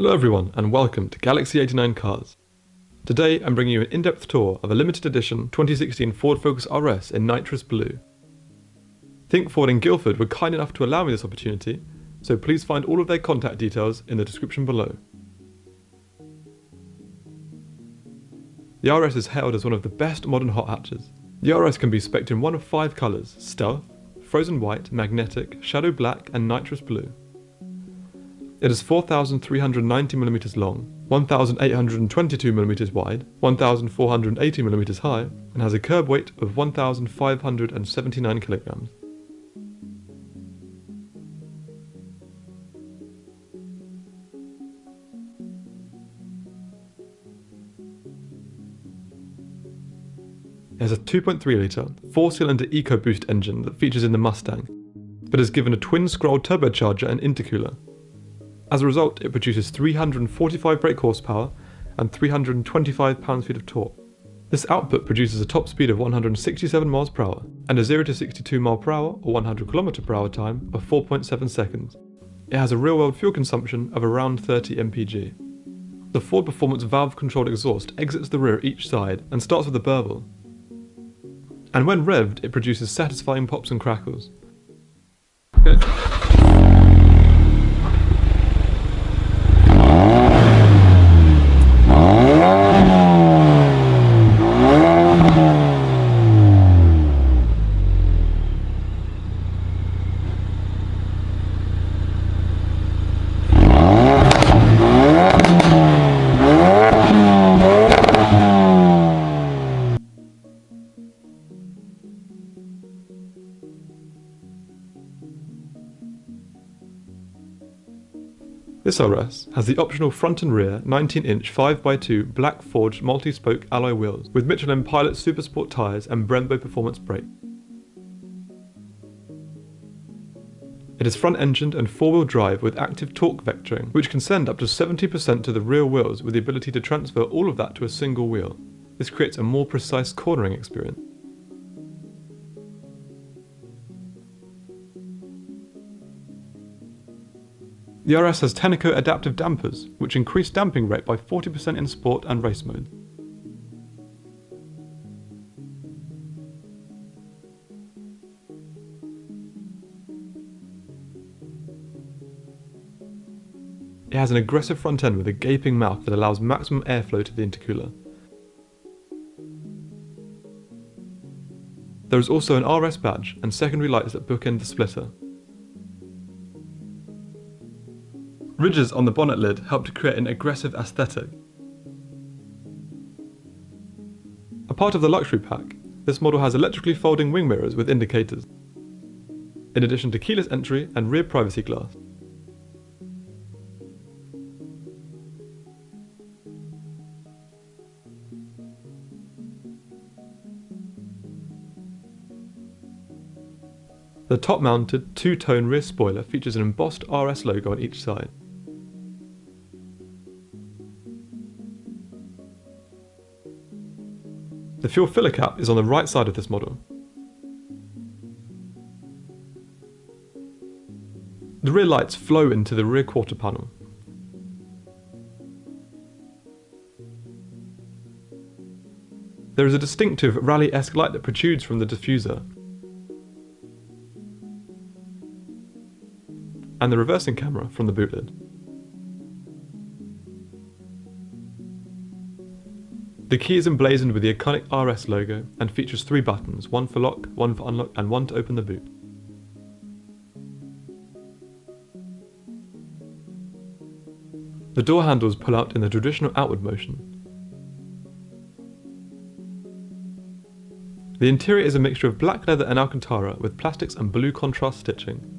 Hello everyone and welcome to Galaxy 89 Cars. Today I'm bringing you an in-depth tour of a limited edition 2016 Ford Focus RS in nitrous blue. Think Ford in Guildford were kind enough to allow me this opportunity, so please find all of their contact details in the description below. The RS is hailed as one of the best modern hot hatches. The RS can be spec'd in one of 5 colours: stealth, frozen white, magnetic, shadow black and nitrous blue. It is 4,390mm long, 1,822mm wide, 1,480mm high, and has a curb weight of 1,579 kg. It has a 2.3 litre, 4-cylinder EcoBoost engine that features in the Mustang, but is given a twin-scroll turbocharger and intercooler. As a result, it produces 345 brake horsepower and 325 pounds-feet of torque. This output produces a top speed of 167 miles per hour and a 0 to 62 miles per hour or 100 km per hour time of 4.7 seconds. It has a real-world fuel consumption of around 30 mpg. The Ford Performance valve-controlled exhaust exits the rear each side and starts with a burble. And when revved, it produces satisfying pops and crackles. Okay. This RS has the optional front and rear 19-inch 5x2 black forged multi-spoke alloy wheels with Michelin Pilot Supersport tyres and Brembo Performance brakes. It is front-engined and 4-wheel drive with active torque vectoring, which can send up to 70% to the rear wheels with the ability to transfer all of that to a single wheel. This creates a more precise cornering experience. The RS has Tenneco adaptive dampers, which increase damping rate by 40% in sport and race mode. It has an aggressive front end with a gaping mouth that allows maximum airflow to the intercooler. There is also an RS badge and secondary lights that bookend the splitter. Ridges on the bonnet lid help to create an aggressive aesthetic. A part of the luxury pack, this model has electrically folding wing mirrors with indicators, in addition to keyless entry and rear privacy glass. The top-mounted, two-tone rear spoiler features an embossed RS logo on each side. The fuel filler cap is on the right side of this model. The rear lights flow into the rear quarter panel. There is a distinctive rally-esque light that protrudes from the diffuser, and the reversing camera from the boot lid. The key is emblazoned with the iconic RS logo and features 3 buttons, one for lock, one for unlock and one to open the boot. The door handles pull out in the traditional outward motion. The interior is a mixture of black leather and Alcantara with plastics and blue contrast stitching.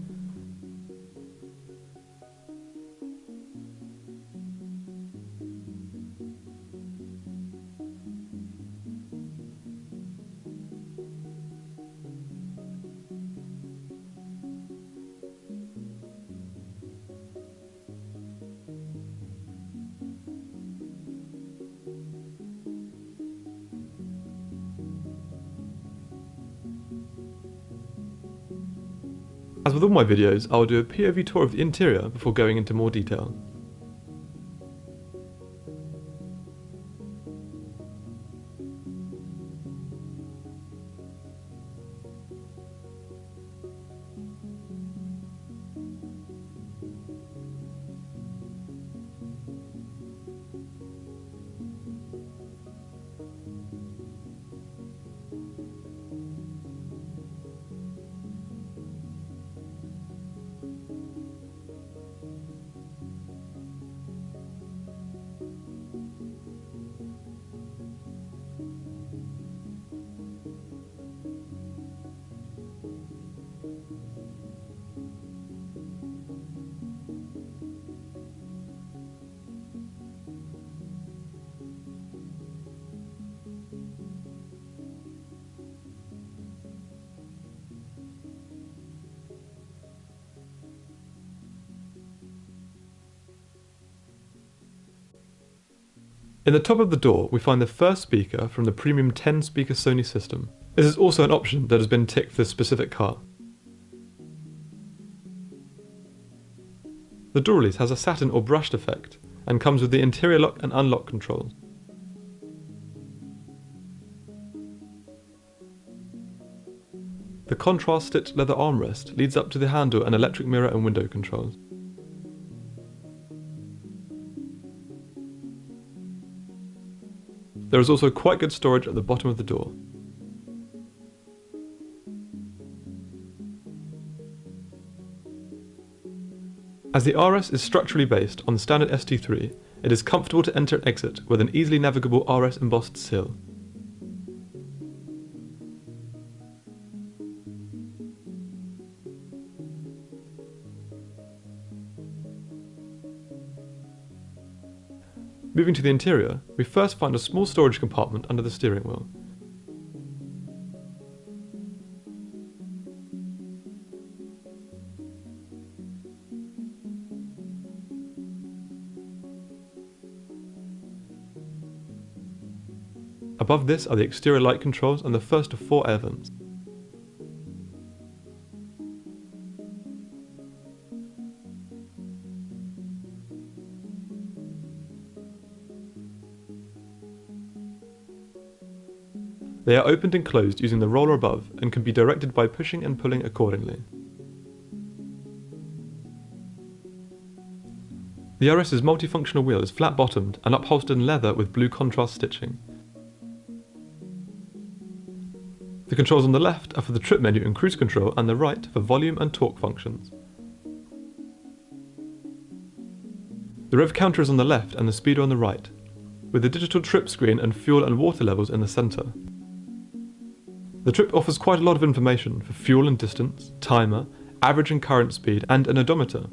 As with all my videos, I will do a POV tour of the interior before going into more detail. In the top of the door, we find the first speaker from the premium 10-speaker Sony system. This is also an option that has been ticked for this specific car. The door release has a satin or brushed effect, and comes with the interior lock and unlock controls. The contrast stitched leather armrest leads up to the handle and electric mirror and window controls. There is also quite good storage at the bottom of the door. As the RS is structurally based on the standard ST3, it is comfortable to enter and exit with an easily navigable RS embossed sill. Moving to the interior, we first find a small storage compartment under the steering wheel. Above this are the exterior light controls and the first of 4 air vents. They are opened and closed using the roller above and can be directed by pushing and pulling accordingly. The RS's multifunctional wheel is flat-bottomed and upholstered in leather with blue contrast stitching. The controls on the left are for the trip menu and cruise control, and the right for volume and torque functions. The rev counter is on the left and the speedo on the right, with the digital trip screen and fuel and water levels in the centre. The trip offers quite a lot of information for fuel and distance, timer, average and current speed, and an odometer.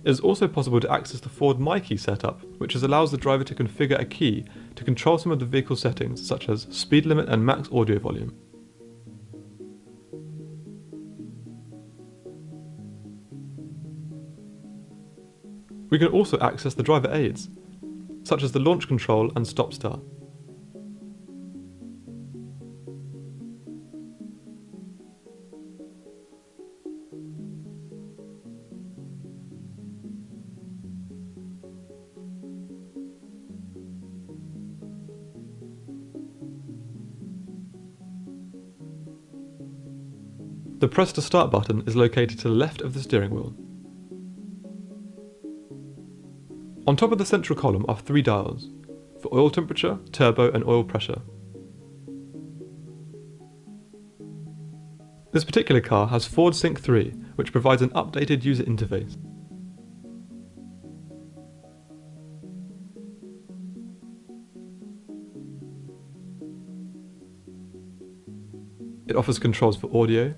It is also possible to access the Ford My Key setup, which allows the driver to configure a key to control some of the vehicle settings, such as speed limit and max audio volume. We can also access the driver aids, such as the launch control and stop-start. The press to start button is located to the left of the steering wheel. On top of the central column are 3 dials, for oil temperature, turbo and oil pressure. This particular car has Ford Sync 3, which provides an updated user interface. It offers controls for audio,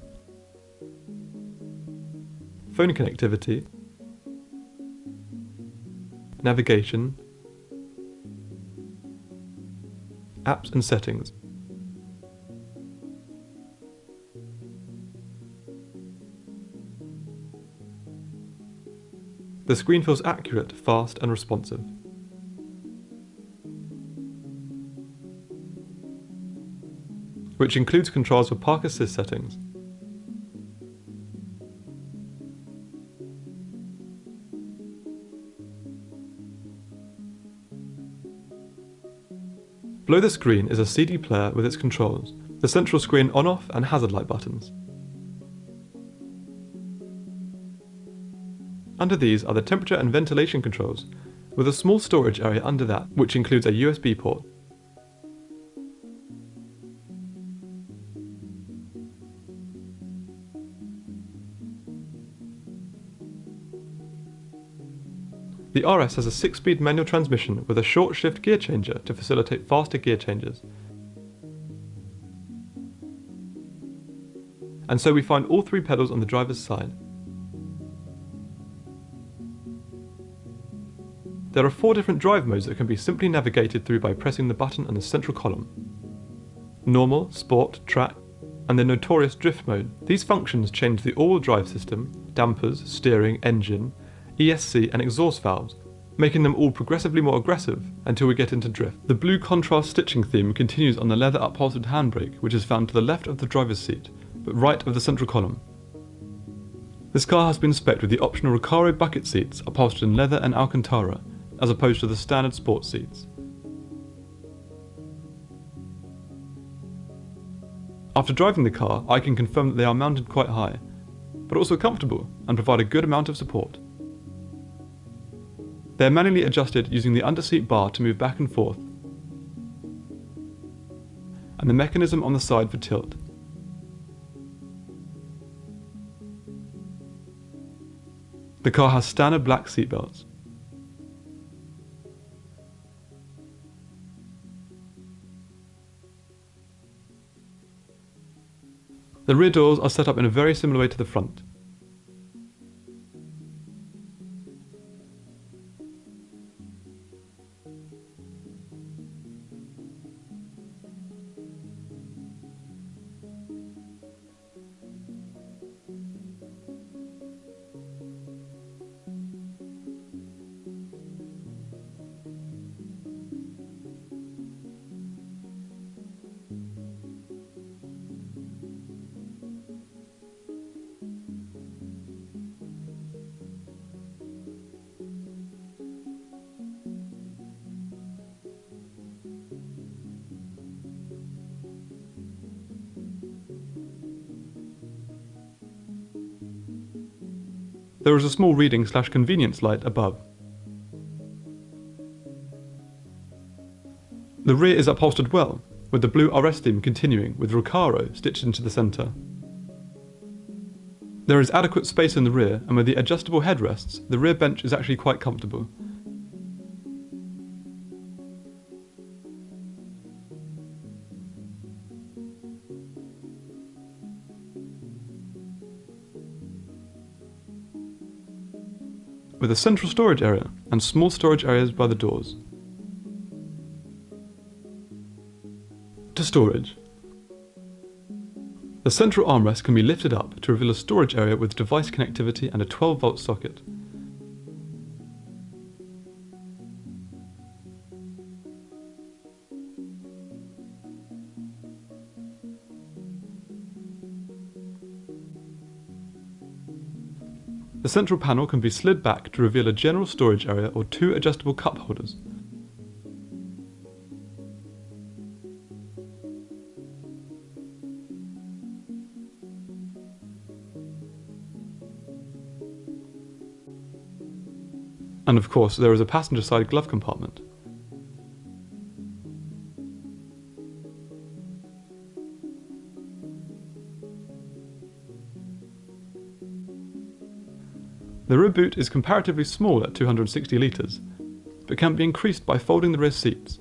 phone connectivity, navigation, apps and settings. The screen feels accurate, fast and responsive. Which includes controls for park assist settings. Below the screen is a CD player with its controls, the central screen on-off and hazard light buttons. Under these are the temperature and ventilation controls, with a small storage area under that, which includes a USB port. The RS has a 6-speed manual transmission with a short shift gear changer to facilitate faster gear changes. And so we find all 3 pedals on the driver's side. There are 4 different drive modes that can be simply navigated through by pressing the button on the central column: Normal, Sport, Track, and the notorious drift mode. These functions change the all-wheel drive system, dampers, steering, engine, ESC and exhaust valves, making them all progressively more aggressive until we get into drift. The blue contrast stitching theme continues on the leather upholstered handbrake, which is found to the left of the driver's seat, but right of the central column. This car has been spec'd with the optional Recaro bucket seats upholstered in leather and Alcantara, as opposed to the standard sports seats. After driving the car, I can confirm that they are mounted quite high, but also comfortable and provide a good amount of support. They are manually adjusted using the underseat bar to move back and forth, and the mechanism on the side for tilt. The car has standard black seatbelts. The rear doors are set up in a very similar way to the front. There is a small reading/convenience light above. The rear is upholstered well, with the blue RS theme continuing with Recaro stitched into the centre. There is adequate space in the rear, and with the adjustable headrests, the rear bench is actually quite comfortable. With a central storage area and small storage areas by the doors. To storage. The central armrest can be lifted up to reveal a storage area with device connectivity and a 12-volt socket. The central panel can be slid back to reveal a general storage area or two adjustable cup holders. And of course, there is a passenger side glove compartment. The rear boot is comparatively small at 260 litres, but can be increased by folding the rear seats.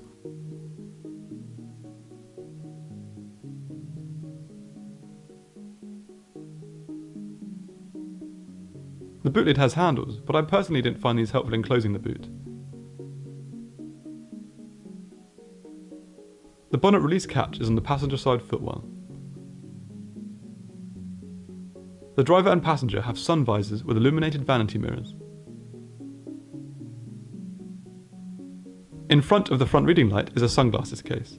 The boot lid has handles, but I personally didn't find these helpful in closing the boot. The bonnet release catch is on the passenger side footwell. The driver and passenger have sun visors with illuminated vanity mirrors. In front of the front reading light is a sunglasses case.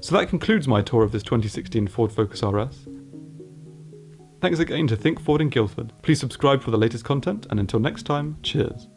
So that concludes my tour of this 2016 Ford Focus RS. Thanks again to Think Ford in Guildford. Please subscribe for the latest content, and until next time, cheers.